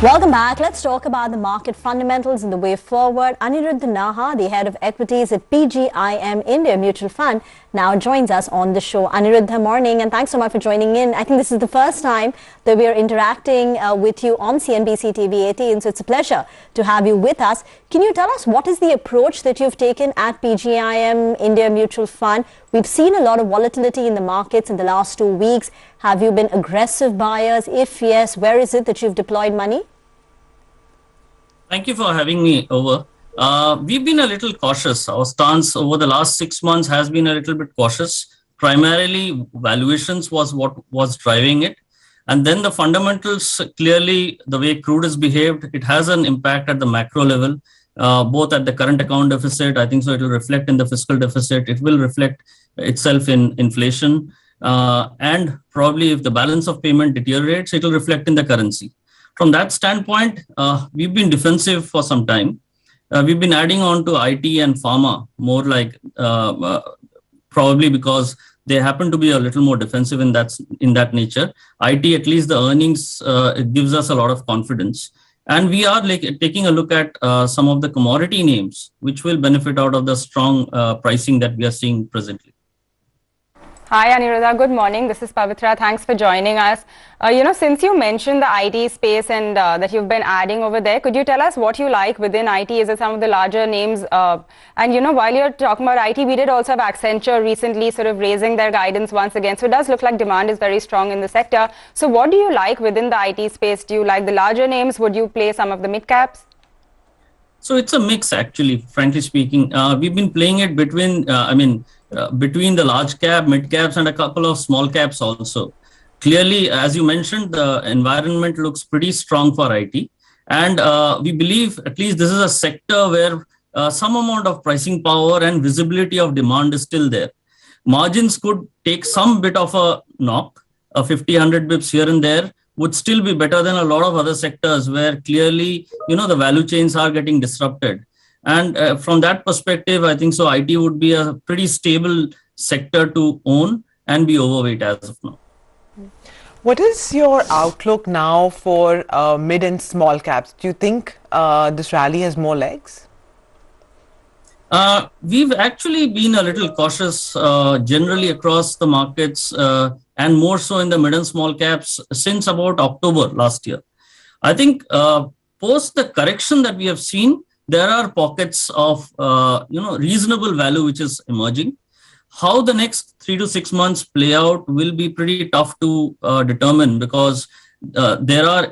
Welcome back. Let's talk about the market fundamentals and the way forward. Aniruddha Naha, the head of equities at PGIM India Mutual Fund, now joins us on the show. Aniruddha, morning, and thanks so much for joining in. I think this is the first time that we are interacting with you on CNBC TV18, so it's a pleasure to have you with us. Can you tell us what is the approach that you've taken at PGIM India Mutual Fund? We've seen a lot of volatility in the markets in the last 2 weeks. Have you been aggressive buyers? If yes, where is it that you've deployed money? Thank you for having me over. We've been a little cautious. Our stance over the last 6 months has been a little bit cautious. Primarily, valuations was what was driving it. And then the fundamentals, clearly, the way crude has behaved, it has an impact at the macro level, both at the current account deficit. I think so it will reflect in the fiscal deficit. It will reflect itself in inflation. And probably if the balance of payment deteriorates, it will reflect in the currency. From that standpoint, we've been defensive for some time. We've been adding on to IT and pharma, more like probably because they happen to be a little more defensive in that nature. IT, at least the earnings, it gives us a lot of confidence. And we are taking a look at some of the commodity names, which will benefit out of the strong pricing that we are seeing presently. Hi Aniruddha, good morning. This is Pavitra. Thanks for joining us. Since you mentioned the IT space and that you've been adding over there, could you tell us what you like within IT? Is it some of the larger names? And while you're talking about IT, we did also have Accenture recently sort of raising their guidance once again. So it does look like demand is very strong in the sector. So what do you like within the IT space? Do you like the larger names? Would you play some of the mid caps? So it's a mix, actually, frankly speaking. We've been playing it between, between the large cap, mid caps, and a couple of small caps also. Clearly, as you mentioned, the environment looks pretty strong for IT. And we believe at least this is a sector where some amount of pricing power and visibility of demand is still there. Margins could take some bit of a knock, 50, 100 bips here and there, would still be better than a lot of other sectors where clearly, the value chains are getting disrupted. And from that perspective, I think so IT would be a pretty stable sector to own and be overweight as of now. What is your outlook now for mid and small caps? Do you think this rally has more legs? We've actually been a little cautious generally across the markets and more so in the mid and small caps since about October last year. I think post the correction that we have seen, there are pockets of reasonable value which is emerging. How the next 3 to 6 months play out will be pretty tough to determine because there are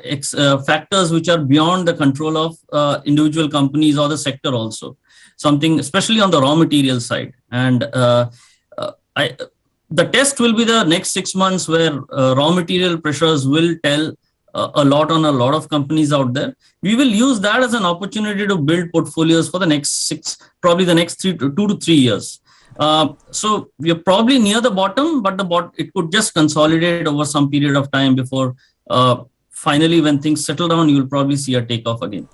factors which are beyond the control of individual companies or the sector also. Something especially on the raw material side. And the test will be the next 6 months where raw material pressures will tell a lot on a lot of companies out there. We will use that as an opportunity to build portfolios for the next probably the next 2 to 3 years. So we are probably near the bottom, but it could just consolidate over some period of time before finally when things settle down, you will probably see a takeoff again.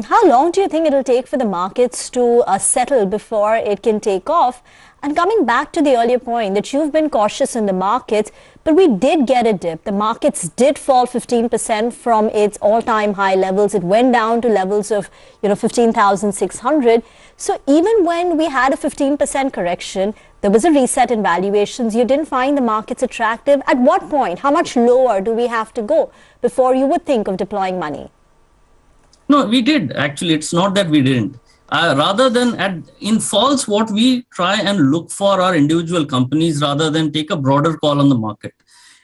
How long do you think it will take for the markets to settle before it can take off? And coming back to the earlier point that you've been cautious in the markets, but we did get a dip. The markets did fall 15% from its all-time high levels. It went down to levels of 15,600. So even when we had a 15% correction, there was a reset in valuations. You didn't find the markets attractive. At what point, how much lower do we have to go before you would think of deploying money? No, we did. Actually, it's not that we didn't. Rather than in falls, what we try and look for are individual companies rather than take a broader call on the market.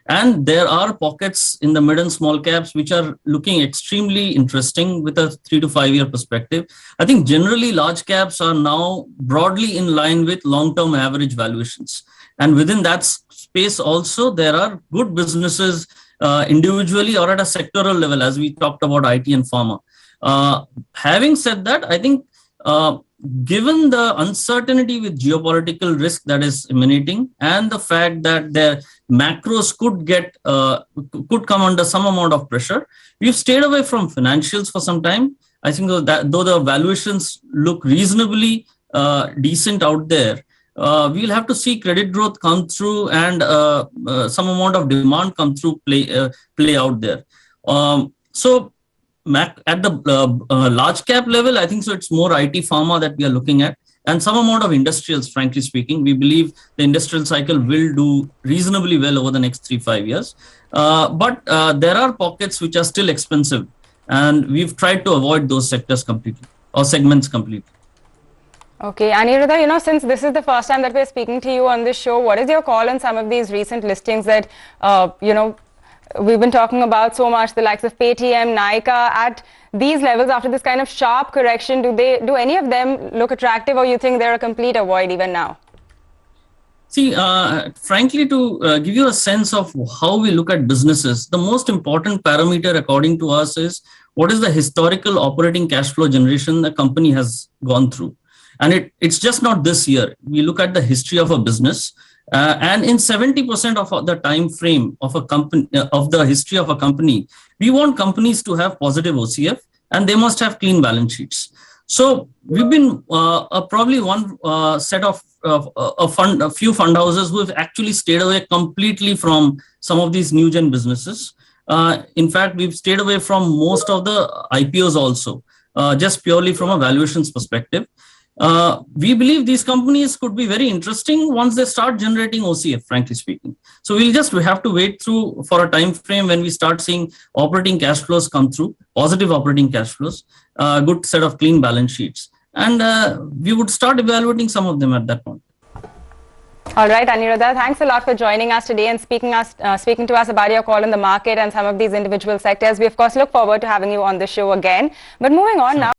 And there are pockets in the mid and small caps which are looking extremely interesting with a 3 to 5 year perspective. I think generally large caps are now broadly in line with long-term average valuations. And within that space also, there are good businesses individually or at a sectoral level, as we talked about IT and pharma. Having said that, I think given the uncertainty with geopolitical risk that is emanating and the fact that their macros could come under some amount of pressure, we've stayed away from financials for some time. I think though the valuations look reasonably decent out there, we'll have to see credit growth come through and some amount of demand come through play out there. So at the large cap level, I think so. It's more IT pharma that we are looking at, and some amount of industrials. Frankly speaking, we believe the industrial cycle will do reasonably well over the next 3-5 years. But there are pockets which are still expensive, and we've tried to avoid those sectors completely or segments completely. Okay, Aniruddha, since this is the first time that we're speaking to you on this show, what is your call on some of these recent listings that, we've been talking about so much, the likes of PGIM, Nykaa, at these levels after this kind of sharp correction? Do any of them look attractive, or you think they're a complete avoid even now? See, frankly, to give you a sense of how we look at businesses, the most important parameter according to us is what is the historical operating cash flow generation the company has gone through. And it's just not this year. We look at the history of a business, and in 70% of the time frame of a company, of the history of a company, we want companies to have positive OCF, and they must have clean balance sheets. So we've been probably one set of a few fund houses who have actually stayed away completely from some of these new gen businesses. In fact, we've stayed away from most of the IPOs also, just purely from a valuations perspective. We believe these companies could be very interesting once they start generating OCF, frankly speaking. So we have to wait through for a time frame when we start seeing operating cash flows come through, positive operating cash flows, a good set of clean balance sheets. And we would start evaluating some of them at that point. All right, Aniruddha, thanks a lot for joining us today and speaking to us about your call on the market and some of these individual sectors. We, of course, look forward to having you on the show again. But moving on now.